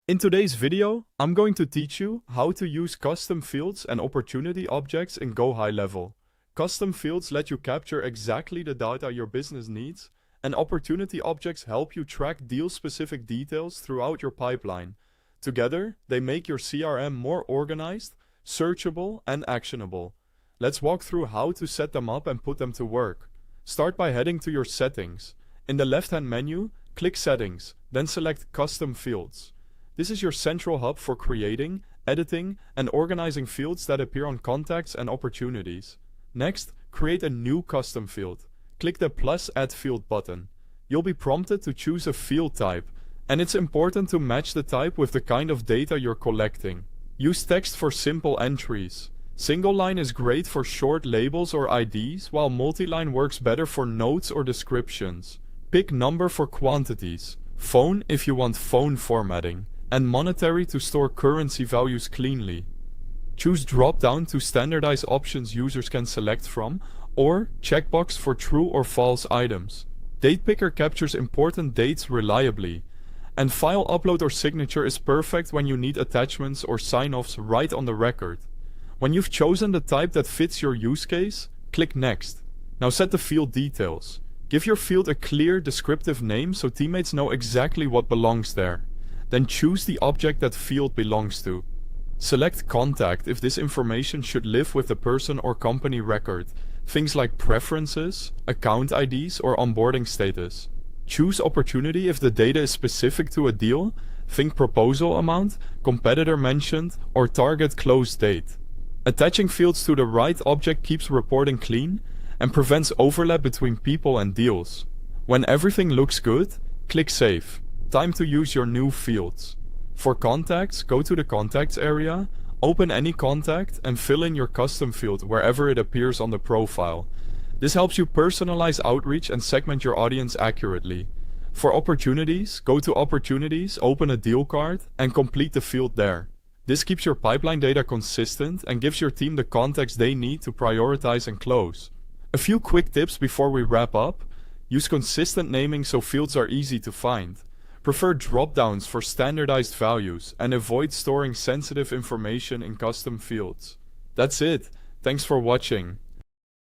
In today's video, I'm going to teach you how to use custom fields and opportunity objects in GoHighLevel. Custom fields let you capture exactly the data your business needs, and opportunity objects help you track deal-specific details throughout your pipeline. Together, they make your CRM more organized, searchable, and actionable. Let's walk through how to set them up and put them to work. Start by heading to your settings. In the left-hand menu, click Settings, then select Custom Fields. This is your central hub for creating, editing, and organizing fields that appear on contacts and opportunities. Next, create a new custom field. Click the plus Add Field button. You'll be prompted to choose a field type, and it's important to match the type with the kind of data you're collecting. Use text for simple entries. Single line is great for short labels or IDs, while multi-line works better for notes or descriptions. Pick number for quantities, phone if you want phone formatting, and monetary to store currency values cleanly. Choose drop-down to standardize options users can select from, or checkbox for true or false items. Date Picker captures important dates reliably, and file upload or signature is perfect when you need attachments or sign-offs right on the record. When you've chosen the type that fits your use case, click Next. Now set the field details. Give your field a clear, descriptive name so teammates know exactly what belongs there. Then choose the object that field belongs to. Select Contact if this information should live with the person or company record, things like preferences, account IDs, or onboarding status. Choose Opportunity if the data is specific to a deal, think proposal amount, competitor mentioned, or target close date. Attaching fields to the right object keeps reporting clean and prevents overlap between people and deals. When everything looks good, click Save. Time to use your new fields. For contacts, go to the Contacts area, open any contact, and fill in your custom field wherever it appears on the profile. This helps you personalize outreach and segment your audience accurately. For opportunities, go to Opportunities, open a deal card, and complete the field there. This keeps your pipeline data consistent and gives your team the context they need to prioritize and close. A few quick tips before we wrap up. Use consistent naming so fields are easy to find. Prefer drop-downs for standardized values and avoid storing sensitive information in custom fields. That's it. Thanks for watching.